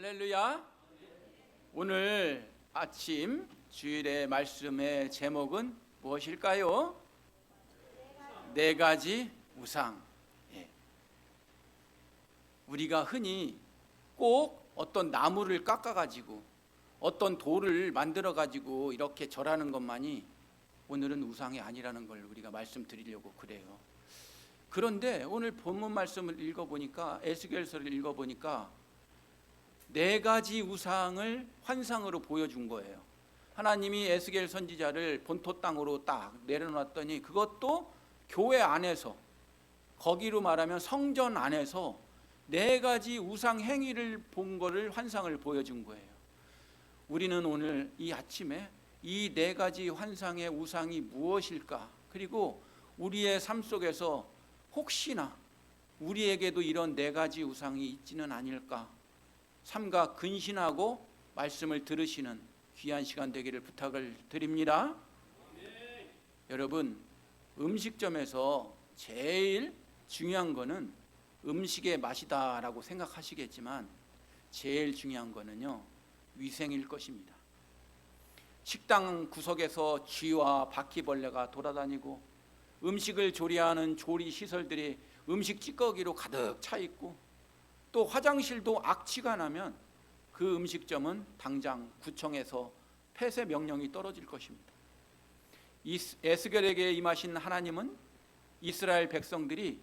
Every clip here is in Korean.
할렐루야. 오늘 아침 주일의 말씀의 제목은 무엇일까요? 네 가지 우상. 우리가 흔히 꼭 어떤 나무를 깎아가지고 어떤 돌을 만들어가지고 이렇게 절하는 것만이 오늘은 우상이 아니라는 걸 우리가 말씀드리려고 그래요. 그런데 오늘 본문 말씀을 읽어보니까, 에스겔서를 읽어보니까 네 가지 우상을 환상으로 보여준 거예요. 하나님이 에스겔 선지자를 본토 땅으로 딱 내려놨더니 그것도 교회 안에서, 거기로 말하면 성전 안에서 네 가지 우상 행위를 본 거를 환상을 보여준 거예요. 우리는 오늘 이 아침에 이 네 가지 환상의 우상이 무엇일까, 그리고 우리의 삶 속에서 혹시나 우리에게도 이런 네 가지 우상이 있지는 않을까, 삼가 근신하고 말씀을 들으시는 귀한 시간 되기를 부탁을 드립니다. 여러분, 음식점에서 제일 중요한 거는 음식의 맛이다라고 생각하시겠지만 제일 중요한 거는요, 위생일 것입니다. 식당 구석에서 쥐와 바퀴벌레가 돌아다니고 음식을 조리하는 조리 시설들이 음식 찌꺼기로 가득 차 있고, 또 화장실도 악취가 나면 그 음식점은 당장 구청에서 폐쇄 명령이 떨어질 것입니다. 에스겔에게 임하신 하나님은 이스라엘 백성들이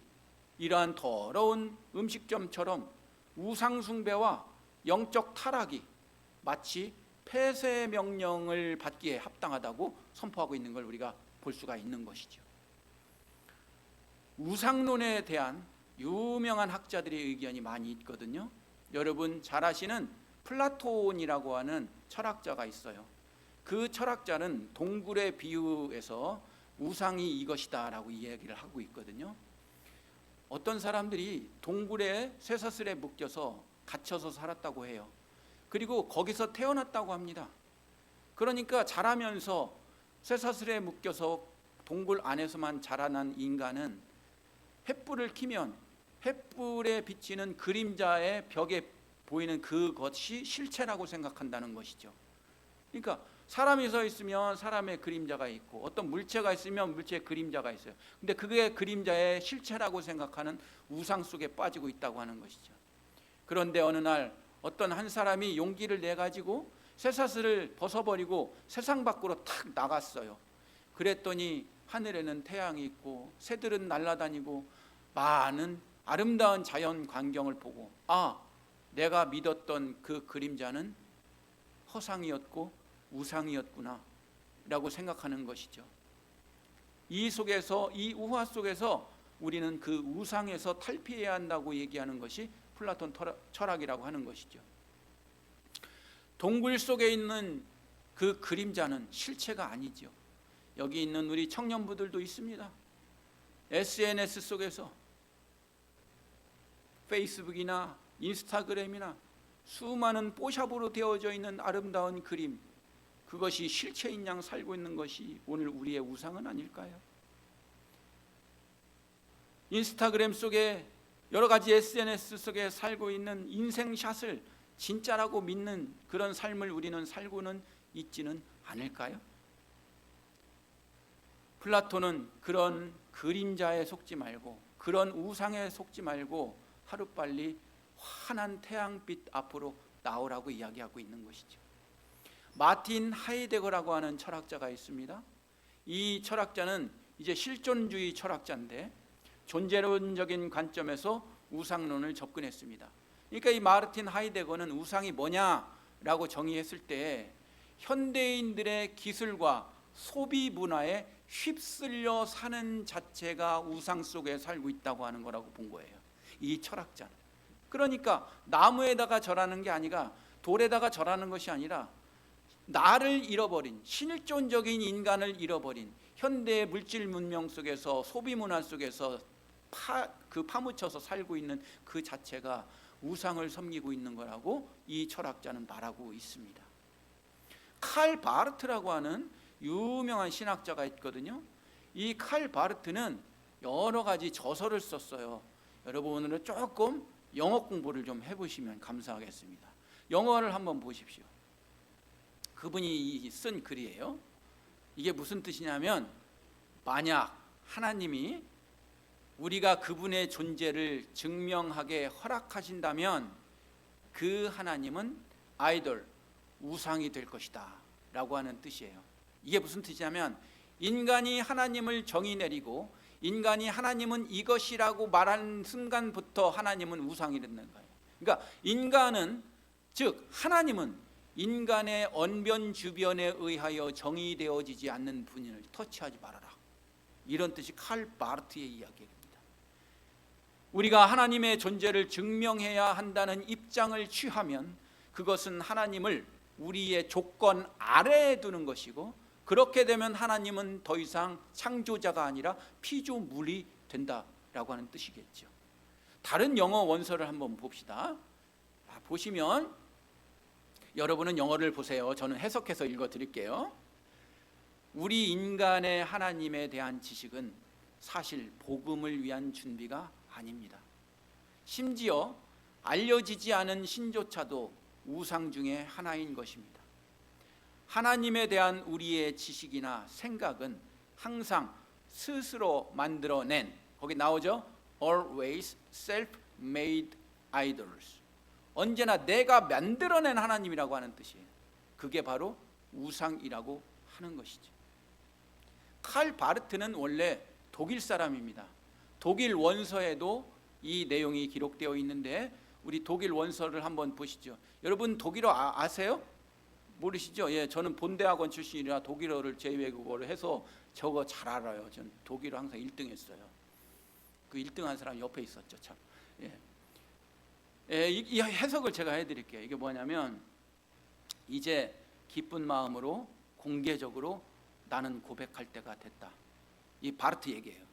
이러한 더러운 음식점처럼 우상 숭배와 영적 타락이 마치 폐쇄 명령을 받기에 합당하다고 선포하고 있는 걸 우리가 볼 수가 있는 것이죠. 우상론에 대한 유명한 학자들의 의견이 많이 있거든요. 여러분 잘 아시는 플라톤이라고 하는 철학자가 있어요. 그 철학자는 동굴의 비유에서 우상이 이것이다 라고 이야기를 하고 있거든요. 어떤 사람들이 동굴에 쇠사슬에 묶여서 갇혀서 살았다고 해요. 그리고 거기서 태어났다고 합니다. 그러니까 자라면서 쇠사슬에 묶여서 동굴 안에서만 자라난 인간은 횃불을 켜면 횃불에 비치는 그림자의 벽에 보이는 그것이 실체라고 생각한다는 것이죠. 그러니까 사람이 서 있으면 사람의 그림자가 있고, 어떤 물체가 있으면 물체의 그림자가 있어요. 근데 그게 그림자의 실체라고 생각하는 우상 속에 빠지고 있다고 하는 것이죠. 그런데 어느 날 어떤 한 사람이 용기를 내 가지고 쇠사슬을 벗어버리고 세상 밖으로 탁 나갔어요. 그랬더니 하늘에는 태양이 있고 새들은 날아다니고 많은 아름다운 자연 광경을 보고, 아, 내가 믿었던 그 그림자는 허상이었고 우상이었구나 라고 생각하는 것이죠. 이 속에서, 이 우화 속에서 우리는 그 우상에서 탈피해야 한다고 얘기하는 것이 플라톤 철학이라고 하는 것이죠. 동굴 속에 있는 그 그림자는 실체가 아니죠. 여기 있는 우리 청년부들도 있습니다. SNS 속에서, 페이스북이나 인스타그램이나 수많은 뽀샵으로 되어져 있는 아름다운 그림, 그것이 실체인 양 살고 있는 것이 오늘 우리의 우상은 아닐까요? 인스타그램 속에, 여러 가지 SNS 속에 살고 있는 인생샷을 진짜라고 믿는 그런 삶을 우리는 살고는 있지는 않을까요? 플라톤은 그런 그림자에 속지 말고, 그런 우상에 속지 말고 하루빨리 환한 태양빛 앞으로 나오라고 이야기하고 있는 것이죠. 마틴 하이데거라고 하는 철학자가 있습니다. 이 철학자는 이제 실존주의 철학자인데 존재론적인 관점에서 우상론을 접근했습니다. 그러니까 이 마르틴 하이데거는 우상이 뭐냐라고 정의했을 때 현대인들의 기술과 소비 문화에 휩쓸려 사는 자체가 우상 속에 살고 있다고 하는 거라고 본 거예요, 이 철학자는. 그러니까 나무에다가 절하는 게 아니라, 돌에다가 절하는 것이 아니라, 나를 잃어버린, 실존적인 인간을 잃어버린 현대의 물질 문명 속에서, 소비 문화 속에서 파묻혀서 살고 있는 그 자체가 우상을 섬기고 있는 거라고 이 철학자는 말하고 있습니다. 칼 바르트라고 하는 유명한 신학자가 있거든요. 이 칼 바르트는 여러 가지 저서를 썼어요. 여러분 오늘은 조금 영어 공부를 좀 해보시면 감사하겠습니다. 영어를 한번 보십시오. 그분이 쓴 글이에요. 이게 무슨 뜻이냐면, 만약 하나님이 우리가 그분의 존재를 증명하게 허락하신다면 그 하나님은 아이돌, 우상이 될 것이다 라고 하는 뜻이에요. 이게 무슨 뜻이냐면, 인간이 하나님을 정의 내리고 인간이 하나님은 이것이라고 말하는 순간부터 하나님은 우상이 되는 거예요. 그러니까 인간은, 즉 하나님은 인간의 언변 주변에 의하여 정의되어지지 않는 분을 터치하지 말아라, 이런 뜻이 칼 바르트의 이야기입니다. 우리가 하나님의 존재를 증명해야 한다는 입장을 취하면 그것은 하나님을 우리의 조건 아래에 두는 것이고, 그렇게 되면 하나님은 더 이상 창조자가 아니라 피조물이 된다라고 하는 뜻이겠죠. 다른 영어 원서를 한번 봅시다. 보시면, 여러분은 영어를 보세요. 저는 해석해서 읽어드릴게요. 우리 인간의 하나님에 대한 지식은 사실 복음을 위한 준비가 아닙니다. 심지어 알려지지 않은 신조차도 우상 중에 하나인 것입니다. 하나님에 대한 우리의 지식이나 생각은 항상 스스로 만들어낸, 거기 나오죠? Always self-made idols. 언제나 내가 만들어낸 하나님이라고 하는 뜻이에요. 그게 바로 우상이라고 하는 것이죠. 칼 바르트는 원래 독일 사람입니다. 독일 원서에도 이 내용이 기록되어 있는데, 우리 독일 원서를 한번 보시죠. 여러분 독일어 아세요? 모르시죠? 예, 저는 본대학원 출신이라 독일어를 제2외국어로 해서 저거 잘 알아요. 저는 독일어 항상 1등 했어요. 그 1등 한 사람 옆에 있었죠, 참. 예. 이 해석을 제가 해드릴게요. 이게 뭐냐면, 이제 기쁜 마음으로 공개적으로 나는 고백할 때가 됐다. 이 바르트 얘기예요.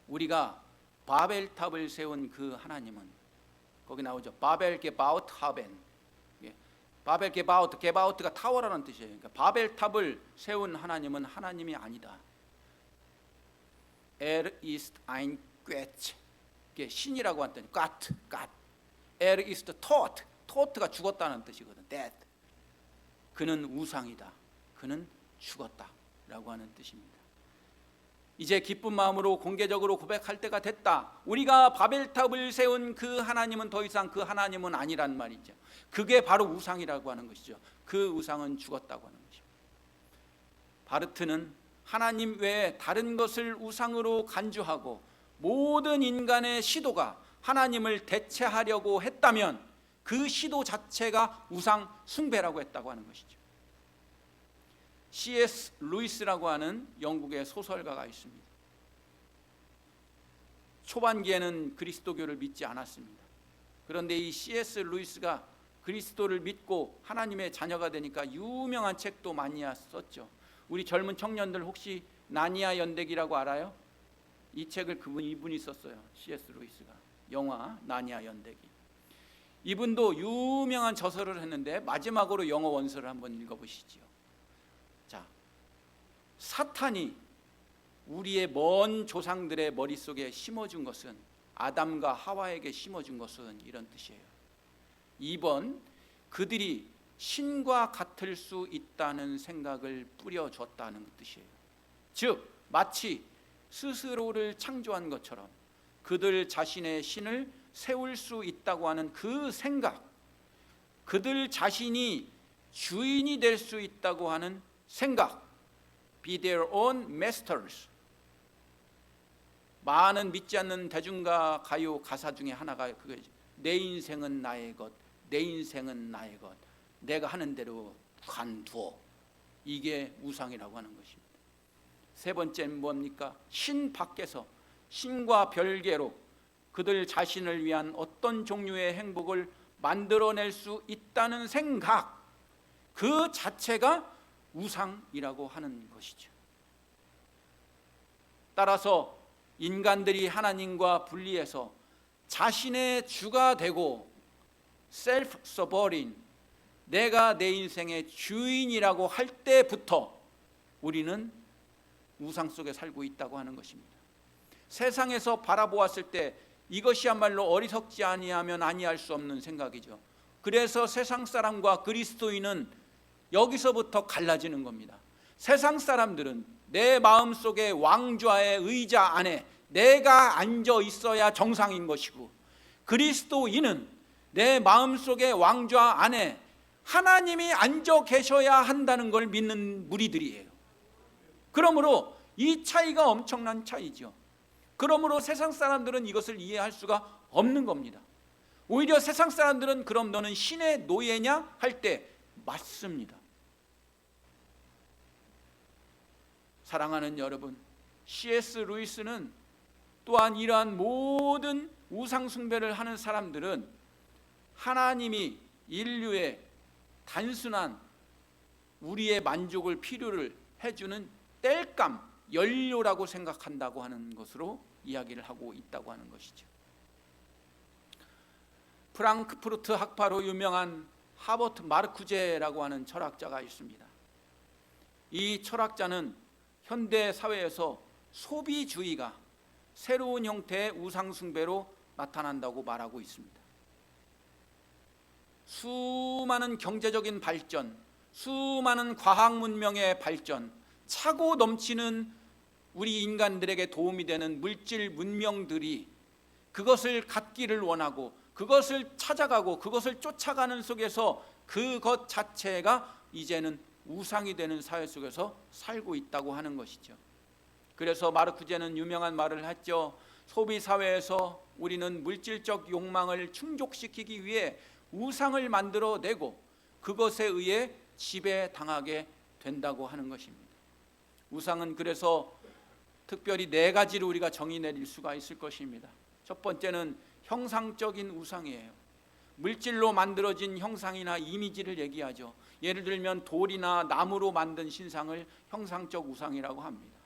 우리가 바벨탑을 세운 그 하나님은, 거기 나오죠. 바벨 게바우트 하벤. 바벨 게바우트가 타워라는 뜻이에요. 그러니까 바벨탑을 세운 하나님은 하나님이 아니다. ist ein Gott. 이게 신이라고 한 뜻이 Gott. ist tot. tot가 죽었다는 뜻이거든. dead. 그는 우상이다. 그는 죽었다라고 하는 뜻입니다. 이제 기쁜 마음으로 공개적으로 고백할 때가 됐다. 우리가 바벨탑을 세운 그 하나님은 더 이상 그 하나님은 아니란 말이죠. 그게 바로 우상이라고 하는 것이죠. 그 우상은 죽었다고 하는 것입니다. 바르트는 하나님 외에 다른 것을 우상으로 간주하고 모든 인간의 시도가 하나님을 대체하려고 했다면 그 시도 자체가 우상 숭배라고 했다고 하는 것이죠. C.S. 루이스라고 하는 영국의 소설가가 있습니다. 초반기에는 그리스도교를 믿지 않았습니다. 그런데 이 C.S. 루이스가 그리스도를 믿고 하나님의 자녀가 되니까 유명한 책도 많이 썼죠. 우리 젊은 청년들 혹시 나니아 연대기라고 알아요? 이 책을 이분이 썼어요. C.S. 루이스가. 영화 나니아 연대기. 이분도 유명한 저서를 했는데 마지막으로 영어 원서를 한번 읽어보시죠. 자, 사탄이 우리의 먼 조상들의 머릿속에 심어준 것은, 아담과 하와에게 심어준 것은 이런 뜻이에요. 2번, 그들이 신과 같을 수 있다는 생각을 뿌려줬다는 뜻이에요. 즉 마치 스스로를 창조한 것처럼 그들 자신의 신을 세울 수 있다고 하는 그 생각, 그들 자신이 주인이 될 수 있다고 하는 생각, be their own masters. 많은 믿지 않는 대중가 가요 가사 중에 하나가 그거죠. 내 인생은 나의 것, 내 인생은 나의 것, 내가 하는 대로 관두어. 이게 우상이라고 하는 것입니다. 세 번째는 뭡니까? 신 밖에서, 신과 별개로 그들 자신을 위한 어떤 종류의 행복을 만들어낼 수 있다는 생각, 그 자체가 우상이라고 하는 것이죠. 따라서 인간들이 하나님과 분리해서 자신의 주가 되고 self-sovereign, 내가 내 인생의 주인이라고 할 때부터 우리는 우상 속에 살고 있다고 하는 것입니다. 세상에서 바라보았을 때 이것이야말로 어리석지 아니하면 아니할 수 없는 생각이죠. 그래서 세상 사람과 그리스도인은 여기서부터 갈라지는 겁니다. 세상 사람들은 내 마음속에 왕좌의 의자 안에 내가 앉아 있어야 정상인 것이고, 그리스도인은 내 마음속에 왕좌 안에 하나님이 앉아 계셔야 한다는 걸 믿는 무리들이에요. 그러므로 이 차이가 엄청난 차이죠. 그러므로 세상 사람들은 이것을 이해할 수가 없는 겁니다. 오히려 세상 사람들은 그럼 너는 신의 노예냐 할 때 맞습니다. 사랑하는 여러분, C.S. 루이스는 또한 이러한 모든 우상 숭배를 하는 사람들은 하나님이 인류의 단순한 우리의 만족을 필요를 해주는 땔감, 연료라고 생각한다고 하는 것으로 이야기를 하고 있다고 하는 것이죠. 프랑크푸르트 학파로 유명한 하버트 마르쿠제라고 하는 철학자가 있습니다. 이 철학자는 현대 사회에서 소비주의가 새로운 형태의 우상숭배로 나타난다고 말하고 있습니다. 수많은 경제적인 발전, 수많은 과학 문명의 발전, 차고 넘치는 우리 인간들에게 도움이 되는 물질 문명들이 그것을 갖기를 원하고 그것을 찾아가고 그것을 쫓아가는 속에서 그것 자체가 이제는 우상이 되는 사회 속에서 살고 있다고 하는 것이죠. 그래서 마르쿠제는 유명한 말을 했죠. 소비사회에서 우리는 물질적 욕망을 충족시키기 위해 우상을 만들어내고 그것에 의해 지배당하게 된다고 하는 것입니다. 우상은 그래서 특별히 4가지로 우리가 정의 내릴 수가 있을 것입니다. 첫 번째는 형상적인 우상이에요. 물질로 만들어진 형상이나 이미지를 얘기하죠. 예를 들면 돌이나 나무로 만든 신상을 형상적 우상이라고 합니다.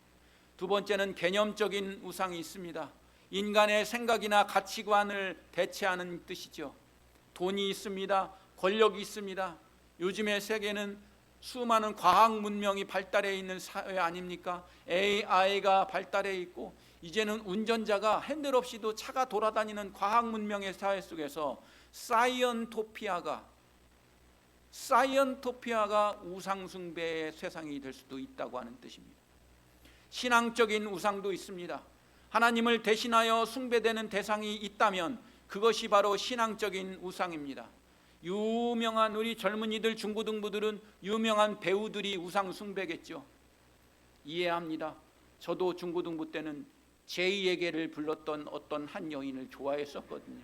두 번째는 개념적인 우상이 있습니다. 인간의 생각이나 가치관을 대체하는 뜻이죠. 돈이 있습니다. 권력이 있습니다. 요즘의 세계는 수많은 과학 문명이 발달해 있는 사회 아닙니까? AI가 발달해 있고 이제는 운전자가 핸들 없이도 차가 돌아다니는 과학 문명의 사회 속에서 사이언토피아가 우상숭배의 세상이 될 수도 있다고 하는 뜻입니다. 신앙적인 우상도 있습니다. 하나님을 대신하여 숭배되는 대상이 있다면 그것이 바로 신앙적인 우상입니다. 유명한 우리 젊은이들, 중고등부들은 유명한 배우들이 우상 숭배겠죠. 이해합니다. 저도 중고등부 때는 제2에게를 불렀던 어떤 한 여인을 좋아했었거든요.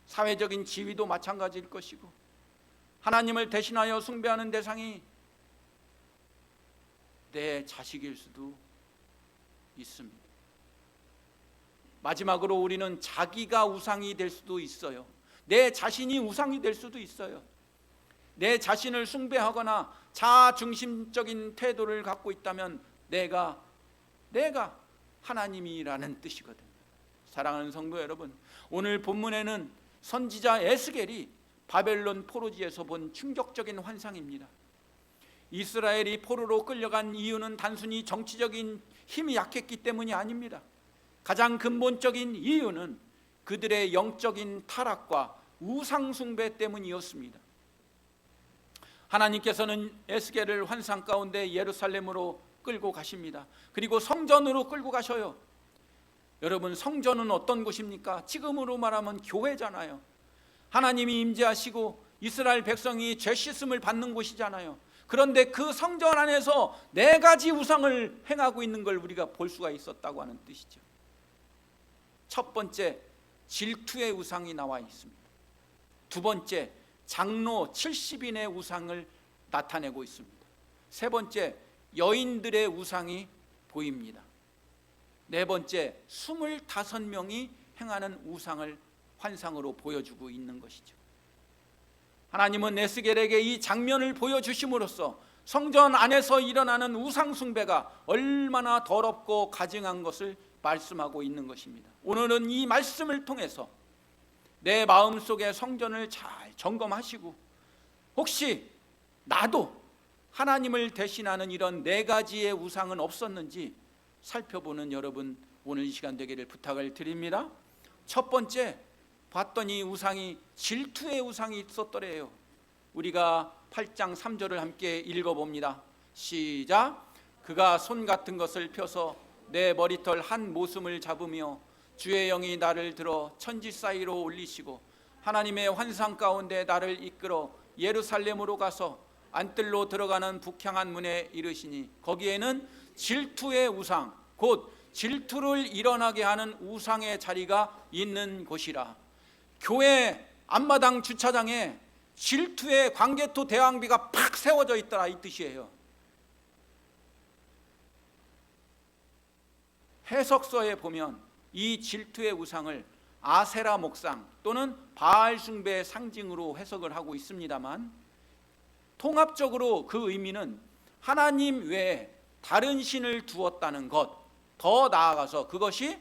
사회적인 지위도 마찬가지일 것이고 하나님을 대신하여 숭배하는 대상이 내 자식일 수도 있습니다. 마지막으로 우리는 자기가 우상이 될 수도 있어요. 내 자신이 우상이 될 수도 있어요. 내 자신을 숭배하거나 자중심적인 태도를 갖고 있다면 내가 하나님이라는 뜻이거든요. 사랑하는 성도 여러분, 오늘 본문에는 선지자 에스겔이 바벨론 포로지에서 본 충격적인 환상입니다. 이스라엘이 포로로 끌려간 이유는 단순히 정치적인 힘이 약했기 때문이 아닙니다. 가장 근본적인 이유는 그들의 영적인 타락과 우상숭배 때문이었습니다. 하나님께서는 에스겔을 환상 가운데 예루살렘으로 끌고 가십니다. 그리고 성전으로 끌고 가셔요. 여러분, 성전은 어떤 곳입니까? 지금으로 말하면 교회잖아요. 하나님이 임재하시고 이스라엘 백성이 죄 씻음을 받는 곳이잖아요. 그런데 그 성전 안에서 4가지 우상을 행하고 있는 걸 우리가 볼 수가 있었다고 하는 뜻이죠. 첫 번째, 질투의 우상이 나와 있습니다. 두 번째, 장로 70인의 우상을 나타내고 있습니다. 세 번째, 여인들의 우상이 보입니다. 네 번째, 25명이 행하는 우상을 환상으로 보여주고 있는 것이죠. 하나님은 에스겔에게 이 장면을 보여주심으로써 성전 안에서 일어나는 우상 숭배가 얼마나 더럽고 가증한 것을 말씀하고 있는 것입니다. 오늘은 이 말씀을 통해서 내 마음속에 성전을 잘 점검하시고 혹시 나도 하나님을 대신하는 이런 4가지의 우상은 없었는지 살펴보는 여러분, 오늘 이 시간 되기를 부탁을 드립니다. 첫 번째, 봤더니 우상이 질투의 우상이 있었더래요. 우리가 8장 3절을 함께 읽어봅니다. 시작. 그가 손 같은 것을 펴서 내 머리털 한 모슴을 잡으며 주의 영이 나를 들어 천지 사이로 올리시고 하나님의 환상 가운데 나를 이끌어 예루살렘으로 가서 안뜰로 들어가는 북향한 문에 이르시니 거기에는 질투의 우상 곧 질투를 일어나게 하는 우상의 자리가 있는 곳이라. 교회 앞마당 주차장에 질투의 광개토 대왕비가 팍 세워져 있더라, 이 뜻이에요. 해석서에 보면 이 질투의 우상을 아세라 목상 또는 바알 숭배의 상징으로 해석을 하고 있습니다만, 통합적으로 그 의미는 하나님 외에 다른 신을 두었다는 것, 더 나아가서 그것이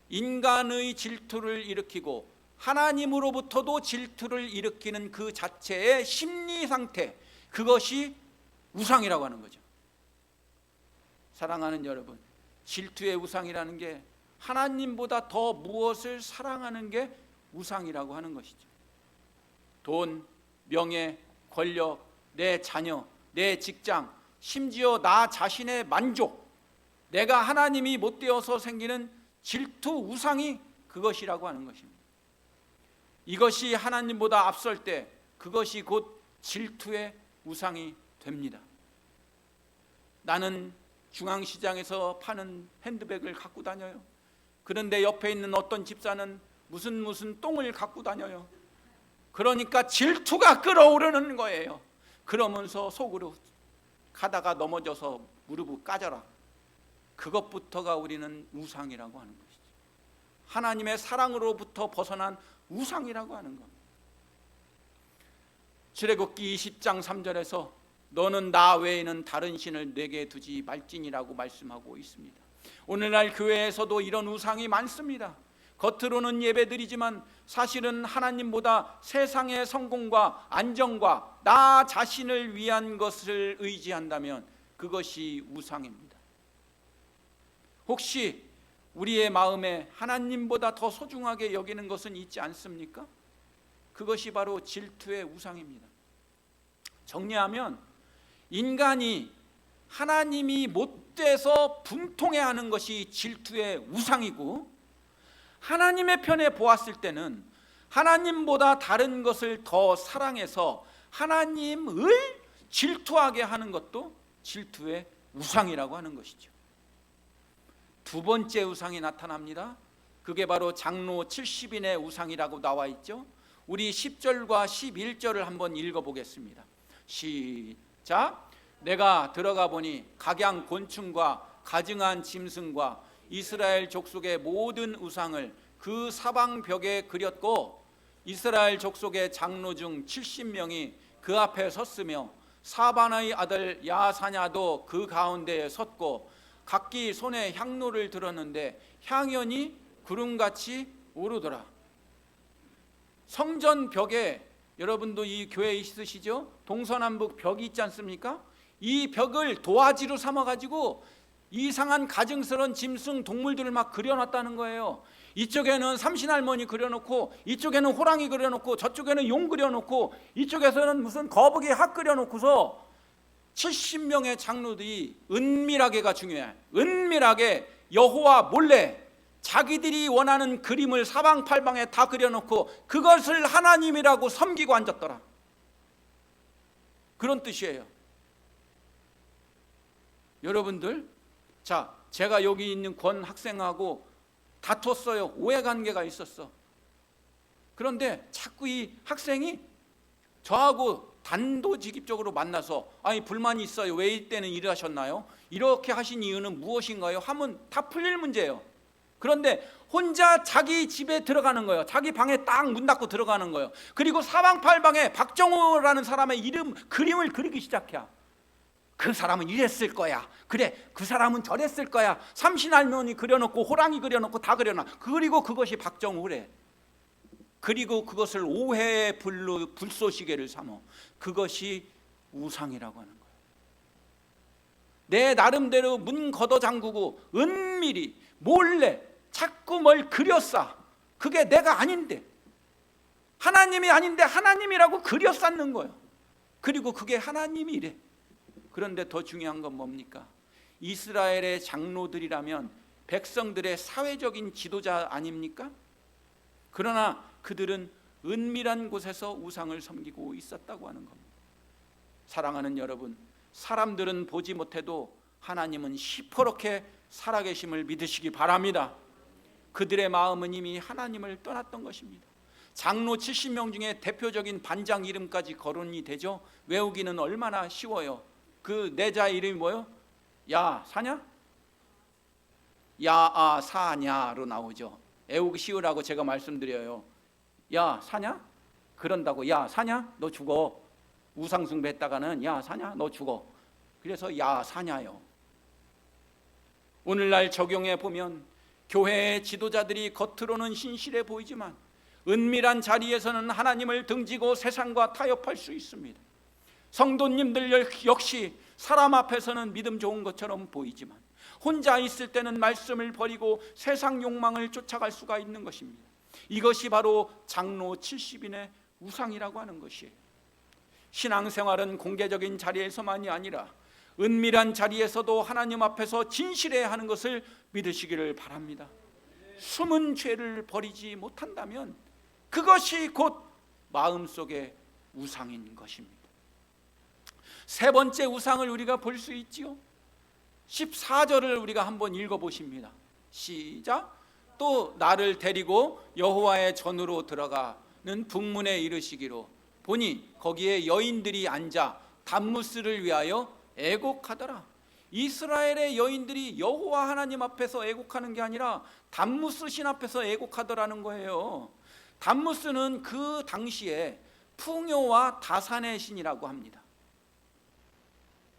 인간의 질투를 일으키고 하나님으로부터도 질투를 일으키는 그 자체의 심리 상태, 그것이 우상이라고 하는 거죠. 사랑하는 여러분, 질투의 우상이라는 게 하나님보다 더 무엇을 사랑하는 게 우상이라고 하는 것이죠. 돈, 명예, 권력, 내 자녀, 내 직장, 심지어 나 자신의 만족, 내가 하나님이 못 되어서 생기는 질투 우상이 그것이라고 하는 것입니다. 이것이 하나님보다 앞설 때 그것이 곧 질투의 우상이 됩니다. 나는 중앙시장에서 파는 핸드백을 갖고 다녀요. 그런데 옆에 있는 어떤 집사는 무슨 똥을 갖고 다녀요. 그러니까 질투가 끓어오르는 거예요. 그러면서 속으로 가다가 넘어져서 무릎을 까져라. 그것부터가 우리는 우상이라고 하는 것이죠. 하나님의 사랑으로부터 벗어난 우상이라고 하는 겁니다. 출애굽기 20장 3절에서 너는 나 외에는 다른 신을 내게 두지 말지니라고 말씀하고 있습니다. 오늘날 교회에서도 이런 우상이 많습니다. 겉으로는 예배드리지만 사실은 하나님보다 세상의 성공과 안정과 나 자신을 위한 것을 의지한다면 그것이 우상입니다. 혹시 우리의 마음에 하나님보다 더 소중하게 여기는 것은 있지 않습니까? 그것이 바로 질투의 우상입니다. 정리하면 인간이 하나님이 못돼서 분통해하는 것이 질투의 우상이고, 하나님의 편에 보았을 때는 하나님보다 다른 것을 더 사랑해서 하나님을 질투하게 하는 것도 질투의 우상이라고 하는 것이죠. 두 번째 우상이 나타납니다. 그게 바로 장로 70인의 우상이라고 나와 있죠. 우리 10절과 11절을 한번 읽어보겠습니다. 시작. 내가 들어가 보니 각양 곤충과 가증한 짐승과 이스라엘 족속의 모든 우상을 그 사방 벽에 그렸고, 이스라엘 족속의 장로 중 70명이 그 앞에 섰으며 사반의 아들 야사냐도 그 가운데에 섰고 각기 손에 향로를 들었는데 향연이 구름같이 오르더라. 성전 벽에, 여러분도 이 교회에 있으시죠? 동서남북 벽이 있지 않습니까? 이 벽을 도화지로 삼아가지고 이상한 가증스러운 짐승 동물들을 막 그려놨다는 거예요. 이쪽에는 삼신할머니 그려놓고, 이쪽에는 호랑이 그려놓고, 저쪽에는 용 그려놓고, 이쪽에서는 무슨 거북이 학 그려놓고서 70명의 장로들이 은밀하게가 중요해. 은밀하게 여호와 몰래 자기들이 원하는 그림을 사방팔방에 다 그려놓고 그것을 하나님이라고 섬기고 앉았더라. 그런 뜻이에요. 여러분들, 자, 제가 여기 있는 권 학생하고 다퉜어요. 오해관계가 있었어. 그런데 자꾸 이 학생이 저하고 단도직입적으로 만나서 아니 불만이 있어요. 왜 이때는 일하셨나요? 이렇게 하신 이유는 무엇인가요? 하면 다 풀릴 문제예요. 그런데 혼자 자기 집에 들어가는 거예요. 자기 방에 딱 문 닫고 들어가는 거예요. 그리고 사방팔방에 박정호라는 사람의 이름 그림을 그리기 시작해. 그 사람은 이랬을 거야. 그래, 그 사람은 저랬을 거야. 삼신할머니 그려놓고 호랑이 그려놓고 다 그려놔. 그리고 그것이 박정호래. 그리고 그것을 오해의 불쏘시개를 삼어. 그것이 우상이라고 하는 거예요. 내 나름대로 문 걷어 잠그고 은밀히 몰래 자꾸 뭘 그렸어. 그게 내가 아닌데 하나님이 아닌데 하나님이라고 그려 쌓는 거예요. 그리고 그게 하나님이래. 그런데 더 중요한 건 뭡니까? 이스라엘의 장로들이라면 백성들의 사회적인 지도자 아닙니까? 그러나 그들은 은밀한 곳에서 우상을 섬기고 있었다고 하는 겁니다. 사랑하는 여러분, 사람들은 보지 못해도 하나님은 시퍼렇게 살아계심을 믿으시기 바랍니다. 그들의 마음은 이미 하나님을 떠났던 것입니다. 장로 70명 중에 대표적인 반장 이름까지 거론이 되죠. 외우기는 얼마나 쉬워요. 그 내자 이름이 뭐요? 야 사냐? 야아 사냐로 나오죠. 외우기 쉬우라고 제가 말씀드려요. 야 사냐? 그런다고 야 사냐? 너 죽어. 우상숭배했다가는 야 사냐? 너 죽어. 그래서 야 사냐요. 오늘날 적용해 보면 교회의 지도자들이 겉으로는 신실해 보이지만 은밀한 자리에서는 하나님을 등지고 세상과 타협할 수 있습니다. 성도님들 역시 사람 앞에서는 믿음 좋은 것처럼 보이지만 혼자 있을 때는 말씀을 버리고 세상 욕망을 쫓아갈 수가 있는 것입니다. 이것이 바로 장로 70인의 우상이라고 하는 것이에요. 신앙생활은 공개적인 자리에서만이 아니라 은밀한 자리에서도 하나님 앞에서 진실해야 하는 것을 믿으시기를 바랍니다. 숨은 죄를 버리지 못한다면 그것이 곧 마음속의 우상인 것입니다. 세 번째 우상을 우리가 볼 수 있지요. 14절을 우리가 한번 읽어보십니다. 시작. 또 나를 데리고 여호와의 전으로 들어가는 북문에 이르시기로 보니 거기에 여인들이 앉아 담무스를 위하여 애곡하더라. 이스라엘의 여인들이 여호와 하나님 앞에서 애곡하는 게 아니라 담무스 신 앞에서 애곡하더라는 거예요. 담무스는 그 당시에 풍요와 다산의 신이라고 합니다.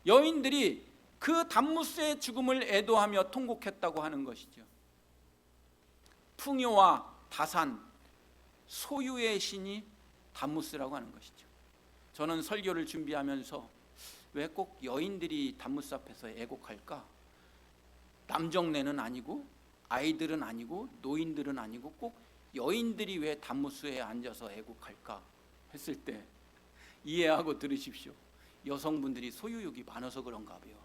여인들이 그 담무스의 죽음을 애도하며 통곡했다고 하는 것이죠. 풍요와 다산, 소유의 신이 담무스라고 하는 것이죠. 저는 설교를 준비하면서 왜 꼭 여인들이 담무스 앞에서 애곡할까? 남정네는 아니고 아이들은 아니고 노인들은 아니고 꼭 여인들이 왜 담무스에 앉아서 애곡할까 했을 때 이해하고 들으십시오. 여성분들이 소유욕이 많아서 그런가 봐요.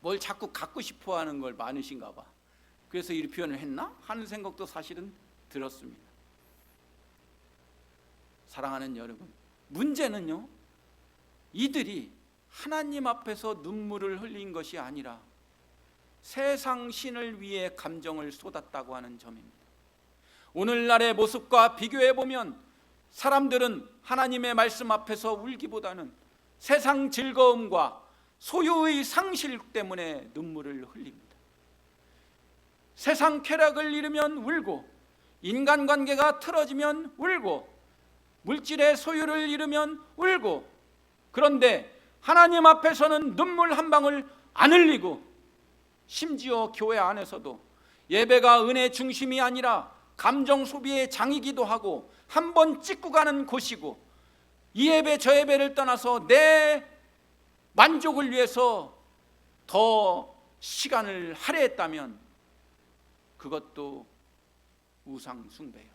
뭘 자꾸 갖고 싶어 하는 걸 많으신가 봐. 그래서 이 표현을 했나 하는 생각도 사실은 들었습니다. 사랑하는 여러분, 문제는요, 이들이 하나님 앞에서 눈물을 흘린 것이 아니라 세상 신을 위해 감정을 쏟았다고 하는 점입니다. 오늘날의 모습과 비교해 보면 사람들은 하나님의 말씀 앞에서 울기보다는 세상 즐거움과 소유의 상실 때문에 눈물을 흘립니다. 세상 쾌락을 잃으면 울고, 인간관계가 틀어지면 울고, 물질의 소유를 잃으면 울고, 그런데 하나님 앞에서는 눈물 한 방울 안 흘리고, 심지어 교회 안에서도 예배가 은혜 중심이 아니라 감정 소비의 장이기도 하고 한 번 찍고 가는 곳이고, 이 예배 저 예배를 떠나서 내 만족을 위해서 더 시간을 할애했다면 그것도 우상 숭배예요.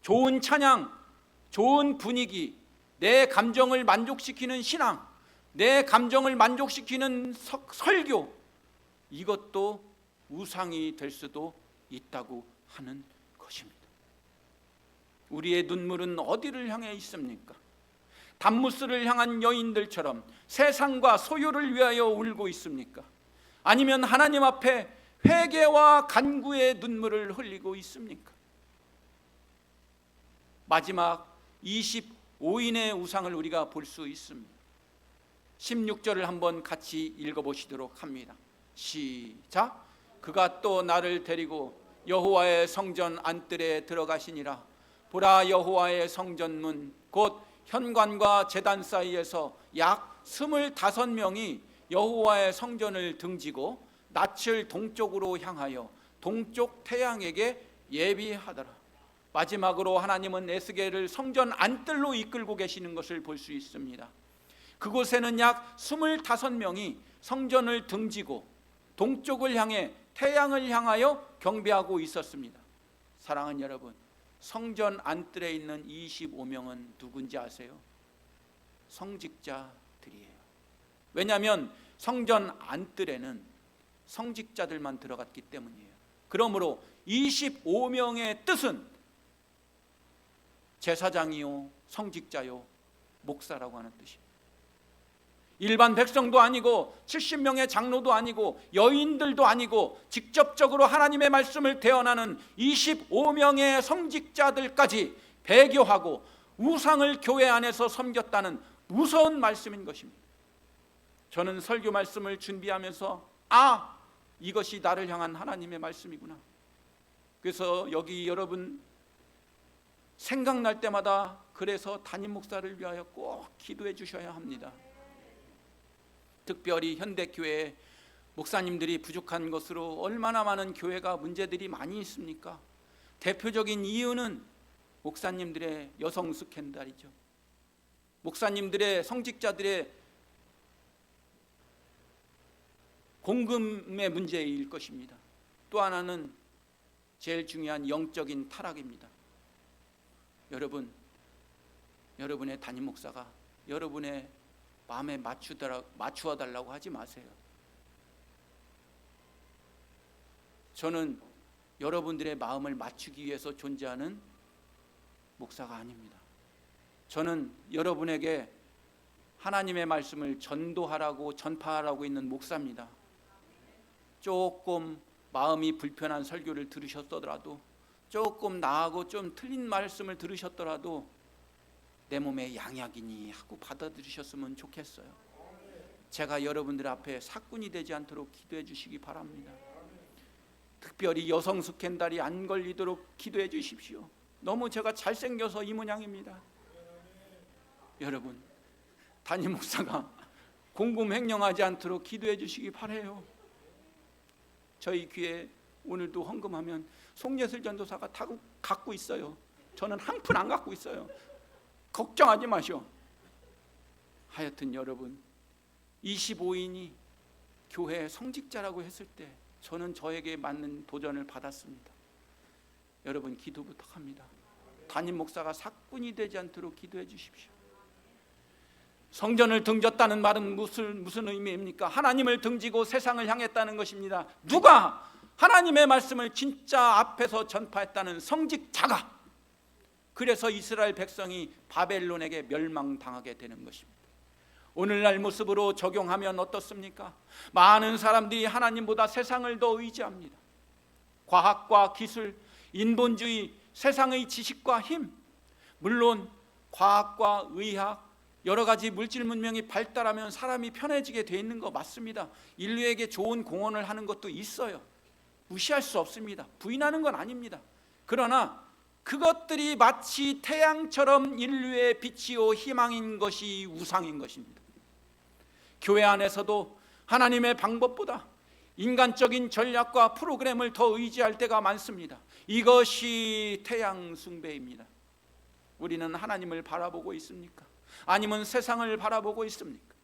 좋은 찬양, 좋은 분위기, 내 감정을 만족시키는 신앙, 내 감정을 만족시키는 설교, 이것도 우상이 될 수도 있다고 하는 것입니다. 우리의 눈물은 어디를 향해 있습니까? 담무스를 향한 여인들처럼 세상과 소유를 위하여 울고 있습니까? 아니면 하나님 앞에 회개와 간구의 눈물을 흘리고 있습니까? 마지막 25인의 우상을 우리가 볼 수 있습니다. 16절을 한번 같이 읽어보시도록 합니다. 시작. 그가 또 나를 데리고 여호와의 성전 안뜰에 들어가시니라. 보라, 여호와의 성전문 곧 현관과 제단 사이에서 약 25명이 여호와의 성전을 등지고 낯을 동쪽으로 향하여 동쪽 태양에게 예비하더라. 마지막으로 하나님은 에스겔을 성전 안뜰로 이끌고 계시는 것을 볼 수 있습니다. 그곳에는 약 25명이 성전을 등지고 동쪽을 향해 태양을 향하여 경배하고 있었습니다. 사랑하는 여러분, 성전 안뜰에 있는 25명은 누군지 아세요? 성직자들이에요. 왜냐하면 성전 안뜰에는 성직자들만 들어갔기 때문이에요. 그러므로 25명의 뜻은 제사장이요, 성직자요, 목사라고 하는 뜻이에요. 일반 백성도 아니고 70명의 장로도 아니고 여인들도 아니고 직접적으로 하나님의 말씀을 대언하는 25명의 성직자들까지 배교하고 우상을 교회 안에서 섬겼다는 무서운 말씀인 것입니다. 저는 설교 말씀을 준비하면서 이것이 나를 향한 하나님의 말씀이구나. 그래서 여기 여러분 생각날 때마다 그래서 담임 목사를 위하여 꼭 기도해 주셔야 합니다. 특별히 현대교회 목사님들이 부족한 것으로 얼마나 많은 교회가 문제들이 많이 있습니까? 대표적인 이유는 목사님들의 여성 스캔들이죠. 목사님들의 성직자들의 공금의 문제일 것입니다. 또 하나는 제일 중요한 영적인 타락입니다. 여러분, 여러분의 담임 목사가 여러분의 마음에 맞추어 달라고 하지 마세요. 저는 여러분들의 마음을 맞추기 위해서 존재하는 목사가 아닙니다. 저는 여러분에게 하나님의 말씀을 전도하라고 전파하라고 있는 목사입니다. 조금 마음이 불편한 설교를 들으셨더라도, 조금 나하고 좀 틀린 말씀을 들으셨더라도 내 몸에 양약이니 하고 받아들이셨으면 좋겠어요. 제가 여러분들 앞에 사꾼이 되지 않도록 기도해 주시기 바랍니다. 특별히 여성 스캔들이 안 걸리도록 기도해 주십시오. 너무 제가 잘생겨서 이 모양입니다. 여러분, 담임 목사가 공금 횡령하지 않도록 기도해 주시기 바라요. 저희 교회 오늘도 헌금하면 송예슬 전도사가 다 갖고 있어요. 저는 한 푼 안 갖고 있어요. 걱정하지 마시오. 하여튼 여러분, 25인이 교회 성직자라고 했을 때 저는 저에게 맞는 도전을 받았습니다. 여러분, 기도 부탁합니다. 담임 목사가 사꾼이 되지 않도록 기도해 주십시오. 성전을 등졌다는 말은 무슨 의미입니까? 하나님을 등지고 세상을 향했다는 것입니다. 누가 하나님의 말씀을 진짜 앞에서 전파했다는 성직자가. 그래서 이스라엘 백성이 바벨론에게 멸망당하게 되는 것입니다. 오늘날 모습으로 적용하면 어떻습니까? 많은 사람들이 하나님보다 세상을 더 의지합니다. 과학과 기술, 인본주의, 세상의 지식과 힘, 물론 과학과 의학, 여러 가지 물질 문명이 발달하면 사람이 편해지게 돼 있는 거 맞습니다. 인류에게 좋은 공헌을 하는 것도 있어요. 무시할 수 없습니다. 부인하는 건 아닙니다. 그러나 그것들이 마치 태양처럼 인류의 빛이요 희망인 것이 우상인 것입니다. 교회 안에서도 하나님의 방법보다 인간적인 전략과 프로그램을 더 의지할 때가 많습니다. 이것이 태양 숭배입니다. 우리는 하나님을 바라보고 있습니까? 아니면 세상을 바라보고 있습니까?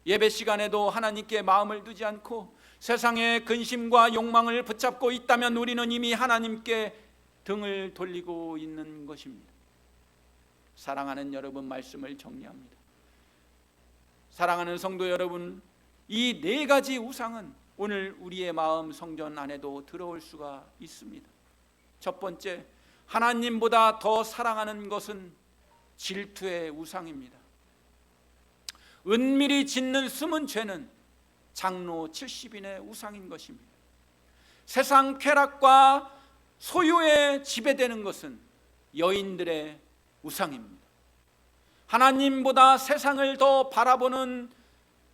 예배 시간에도 하나님께 마음을 두지 않고 세상의 근심과 욕망을 붙잡고 있다면 우리는 이미 하나님께 등을 돌리고 있는 것입니다. 사랑하는 여러분, 말씀을 정리합니다. 사랑하는 성도 여러분, 이 네 가지 우상은 오늘 우리의 마음 성전 안에도 들어올 수가 있습니다. 첫 번째, 하나님보다 더 사랑하는 것은 질투의 우상입니다. 은밀히 짓는 숨은 죄는 장로 70인의 우상인 것입니다. 세상 쾌락과 소유에 지배되는 것은 여인들의 우상입니다. 하나님보다 세상을 더 바라보는,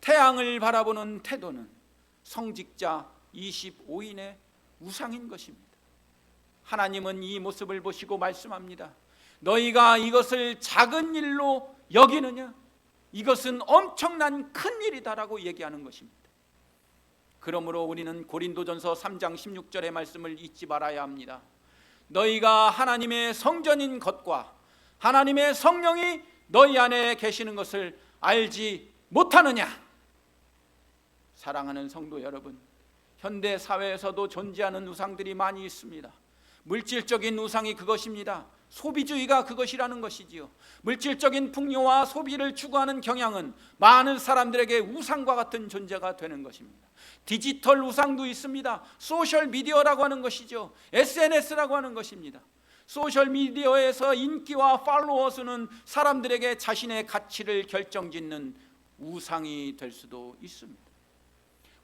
태양을 바라보는 태도는 성직자 25인의 우상인 것입니다. 하나님은 이 모습을 보시고 말씀합니다. 너희가 이것을 작은 일로 여기느냐? 이것은 엄청난 큰 일이다라고 얘기하는 것입니다. 그러므로 우리는 고린도전서 3장 16절의 말씀을 잊지 말아야 합니다. 너희가 하나님의 성전인 것과 하나님의 성령이 너희 안에 계시는 것을 알지 못하느냐? 사랑하는 성도 여러분, 현대 사회에서도 존재하는 우상들이 많이 있습니다. 물질적인 우상이 그것입니다. 소비주의가 그것이라는 것이지요. 물질적인 풍요와 소비를 추구하는 경향은 많은 사람들에게 우상과 같은 존재가 되는 것입니다. 디지털 우상도 있습니다. 소셜 미디어라고 하는 것이죠. SNS라고 하는 것입니다. 소셜 미디어에서 인기와 팔로워 수는 사람들에게 자신의 가치를 결정짓는 우상이 될 수도 있습니다.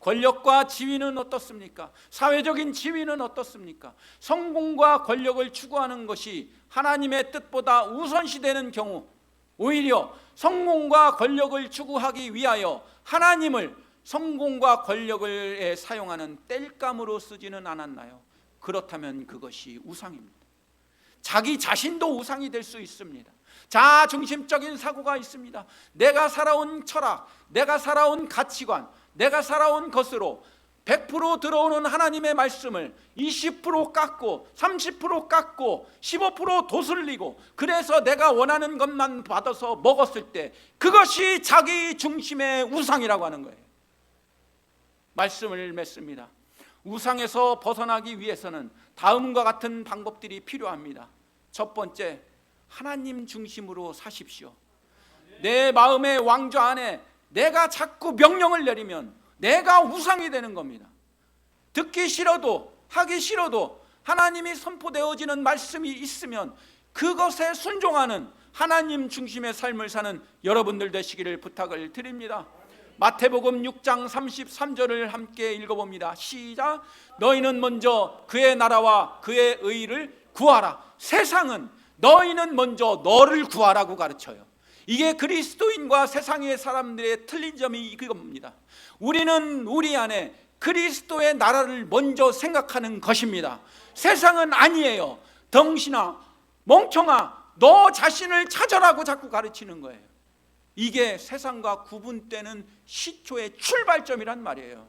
권력과 지위는 어떻습니까? 사회적인 지위는 어떻습니까? 성공과 권력을 추구하는 것이 하나님의 뜻보다 우선시되는 경우, 오히려 성공과 권력을 추구하기 위하여 하나님을 성공과 권력을 사용하는 땔감으로 쓰지는 않았나요? 그렇다면 그것이 우상입니다. 자기 자신도 우상이 될 수 있습니다. 자아중심적인 사고가 있습니다. 내가 살아온 철학, 내가 살아온 가치관, 내가 살아온 것으로 100% 들어오는 하나님의 말씀을 20% 깎고 30% 깎고 15% 도슬리고, 그래서 내가 원하는 것만 받아서 먹었을 때 그것이 자기 중심의 우상이라고 하는 거예요. 말씀을 맺습니다. 우상에서 벗어나기 위해서는 다음과 같은 방법들이 필요합니다. 첫 번째, 하나님 중심으로 사십시오. 내 마음의 왕좌 안에 내가 자꾸 명령을 내리면 내가 우상이 되는 겁니다. 듣기 싫어도 하기 싫어도 하나님이 선포되어지는 말씀이 있으면 그것에 순종하는 하나님 중심의 삶을 사는 여러분들 되시기를 부탁을 드립니다. 마태복음 6장 33절을 함께 읽어봅니다. 시작. 너희는 먼저 그의 나라와 그의 의를 구하라. 세상은 너희는 먼저 너를 구하라고 가르쳐요. 이게 그리스도인과 세상의 사람들의 틀린 점이 이겁니다. 우리는 우리 안에 그리스도의 나라를 먼저 생각하는 것입니다. 세상은 아니에요. 덩신아, 멍청아, 너 자신을 찾아라고 자꾸 가르치는 거예요. 이게 세상과 구분되는 시초의 출발점이란 말이에요.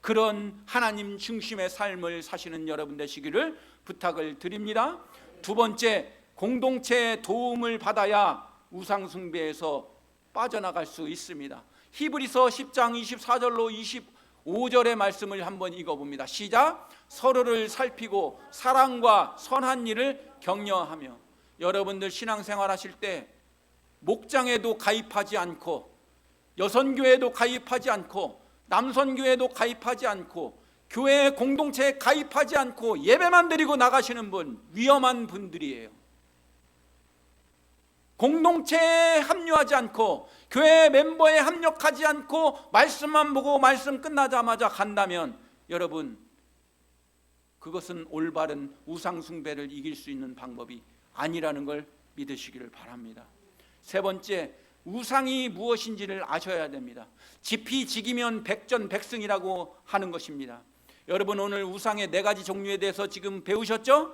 그런 하나님 중심의 삶을 사시는 여러분 되시기를 부탁을 드립니다. 두 번째, 공동체의 도움을 받아야 우상 숭배에서 빠져나갈 수 있습니다. 히브리서 10장 24절로 25절의 말씀을 한번 읽어봅니다. 시작. 서로를 살피고 사랑과 선한 일을 격려하며. 여러분들 신앙생활 하실 때 목장에도 가입하지 않고 여선교회도 가입하지 않고 남선교회도 가입하지 않고 교회 공동체에 가입하지 않고 예배만 드리고 나가시는 분, 위험한 분들이에요. 공동체에 합류하지 않고 교회 멤버에 합력하지 않고 말씀만 보고 말씀 끝나자마자 간다면 여러분, 그것은 올바른 우상 숭배를 이길 수 있는 방법이 아니라는 걸 믿으시기를 바랍니다. 세 번째, 우상이 무엇인지를 아셔야 됩니다. 지피지기면 백전백승이라고 하는 것입니다. 여러분, 오늘 우상의 4가지 종류에 대해서 지금 배우셨죠?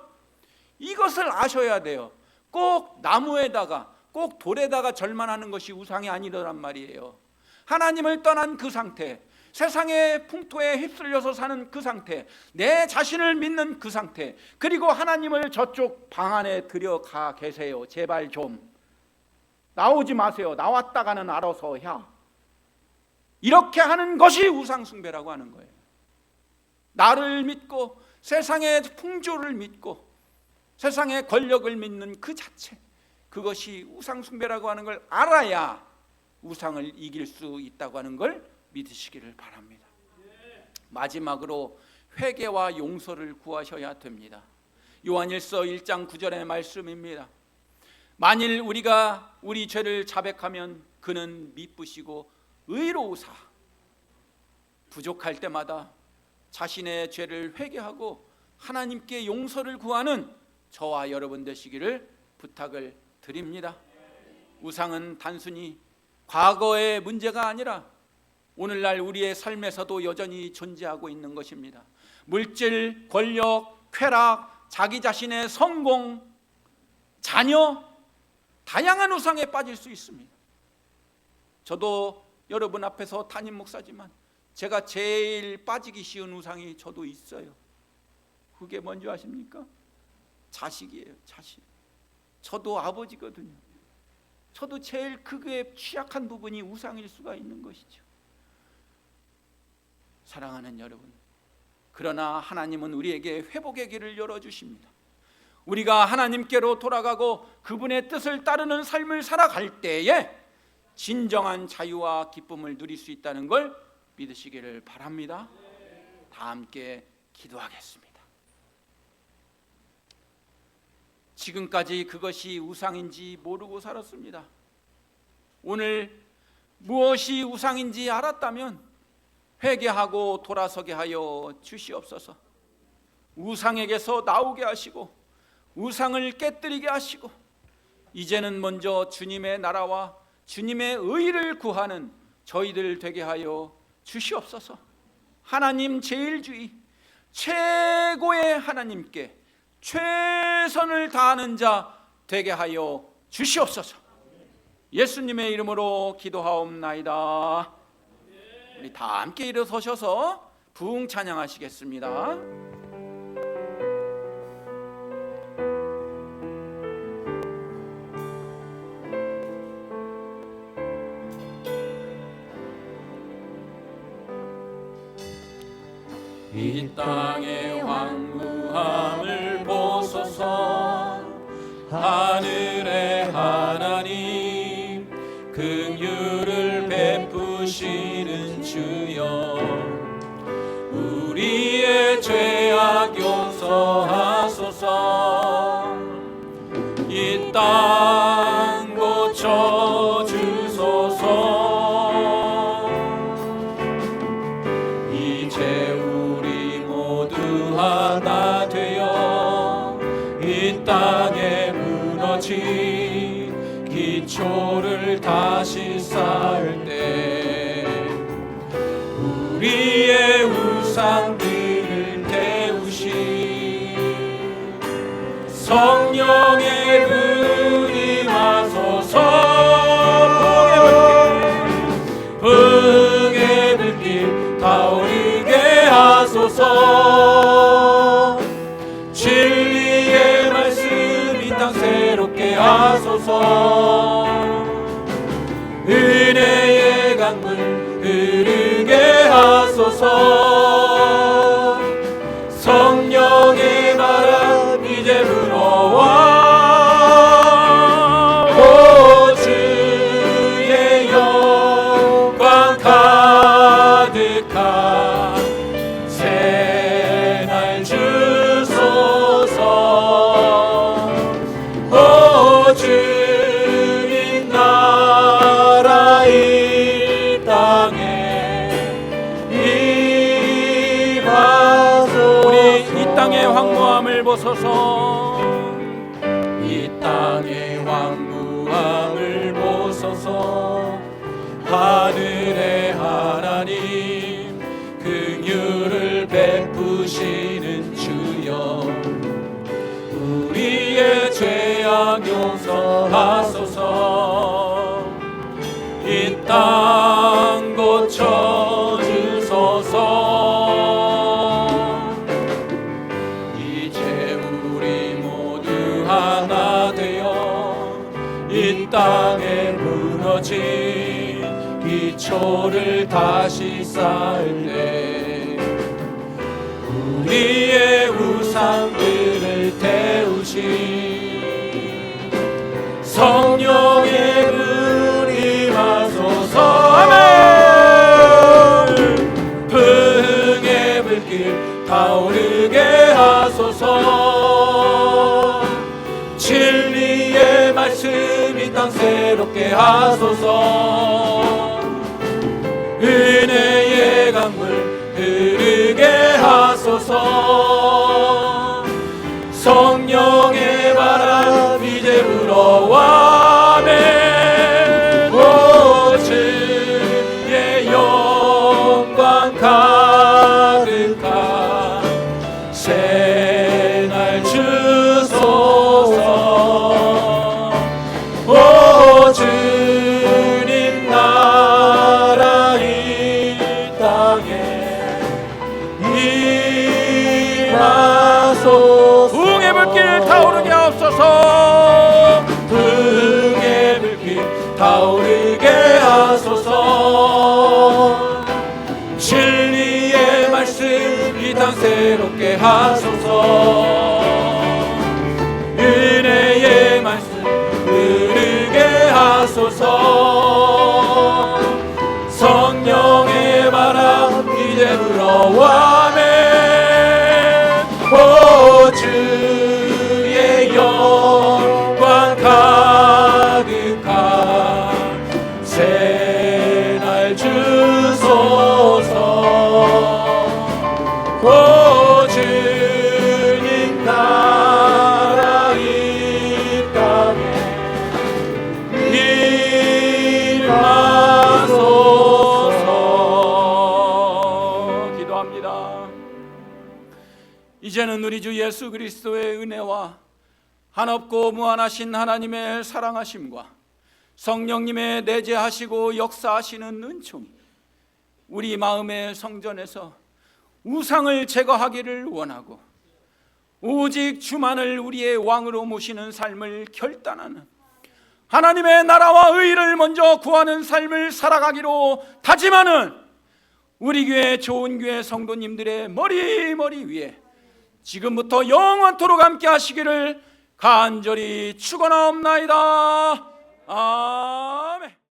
이것을 아셔야 돼요. 꼭 나무에다가 꼭 돌에다가 절만하는 것이 우상이 아니더란 말이에요. 하나님을 떠난 그 상태, 세상의 풍토에 휩쓸려서 사는 그 상태, 내 자신을 믿는 그 상태, 그리고 하나님을 저쪽 방 안에 들여가 계세요. 제발 좀 나오지 마세요. 나왔다가는 알아서 야. 이렇게 하는 것이 우상 숭배라고 하는 거예요. 나를 믿고 세상의 풍조를 믿고 세상의 권력을 믿는 그 자체, 그것이 우상 숭배라고 하는 걸 알아야 우상을 이길 수 있다고 하는 걸 믿으시기를 바랍니다. 마지막으로 회개와 용서를 구하셔야 됩니다. 요한일서 1장 9절의 말씀입니다. 만일 우리가 우리 죄를 자백하면 그는 미쁘시고 의로우사 부족할 때마다 자신의 죄를 회개하고 하나님께 용서를 구하는 저와 여러분 되시기를 부탁을 드립니다. 우상은 단순히 과거의 문제가 아니라 오늘날 우리의 삶에서도 여전히 존재하고 있는 것입니다. 물질, 권력, 쾌락, 자기 자신의 성공, 자녀, 다양한 우상에 빠질 수 있습니다. 저도 여러분 앞에서 담임 목사지만 제가 제일 빠지기 쉬운 우상이 저도 있어요. 그게 뭔지 아십니까? 자식이에요. 자식. 저도 아버지거든요. 저도 제일 크게 취약한 부분이 우상일 수가 있는 것이죠. 사랑하는 여러분, 그러나 하나님은 우리에게 회복의 길을 열어주십니다. 우리가 하나님께로 돌아가고 그분의 뜻을 따르는 삶을 살아갈 때에 진정한 자유와 기쁨을 누릴 수 있다는 걸 믿으시기를 바랍니다. 다 함께 기도하겠습니다. 지금까지 그것이 우상인지 모르고 살았습니다. 오늘 무엇이 우상인지 알았다면 회개하고 돌아서게 하여 주시옵소서. 우상에게서 나오게 하시고 우상을 깨뜨리게 하시고 이제는 먼저 주님의 나라와 주님의 의를 구하는 저희들 되게 하여 주시옵소서. 하나님 제일주의, 최고의 하나님께 최선을 다하는 자 되게 하여 주시옵소서. 예수님의 이름으로 기도하옵나이다. 우리 다 함께 일어서셔서 부흥 찬양하시겠습니다. 이 땅의 황무함을 보소서. 하늘의 하나님 긍휼을 베푸시는 주여, 우리의 죄악 용서하소서. 이 땅 고쳐주소서. 이제 우리 모두 하나 되어 이 땅에 무너진 기초를 다시 쌓을 때 우리의 우상들을 태우시 성령의 불이 임하소서. 풍의 불길 타오르게 하소서. 진리의 말씀 이 땅 새롭게 하소서. 은혜의 강물 흐르게 하소서. 성령의 바람 이제 불어와. 오 주의 영광 가득한 새날 주소서. 오 주님 나라 이 땅에 임하소서. 우리 이 땅의 황무함을 보소서. 이 땅의 황무함을 보소서. 하늘의 하나님 긍휼을 베푸시는 주여, 우리의 죄악 용서하소서. 이 땅 고쳐주소서. 이제 우리 모두 하나 되어 이 땅에 무너진 기초를 다시 쌓을 때 우리의 우상들을 태우시 성령의 불 임하소서. 아멘. 풍의 불길 타오르게 하소서. 진리의 말씀 이 땅 새롭게 하소서. 은혜의 강물 흐르게 하소서. 성령의 바람 이제 불어와. 아멘. 오 주의 영광 가득한 새날 주소서. 오 주님 나라 이 땅에 임하소서. 부흥의 불길 타오르게 하옵소서. 부흥의 불길 타오르게 하소서. 진리의 말씀 이 땅 하소서. 은혜의 말씀 들으게 하소서. 성령의 바람 이제 불어와네. 오 주의 영광 가득한 새날 주소서. 오 주님 나라 이 땅에 임하소서. 기도합니다. 이제는 우리 주 예수 그리스도의 은혜와 한없고 무한하신 하나님의 사랑하심과 성령님의 내재하시고 역사하시는 은총이 우리 마음의 성전에서 우상을 제거하기를 원하고 오직 주만을 우리의 왕으로 모시는 삶을 결단하는 하나님의 나라와 의를 먼저 구하는 삶을 살아가기로 다짐하는 우리 교회 좋은 교회 성도님들의 머리 위에 지금부터 영원토록 함께 하시기를 간절히 축원하옵나이다. 아멘.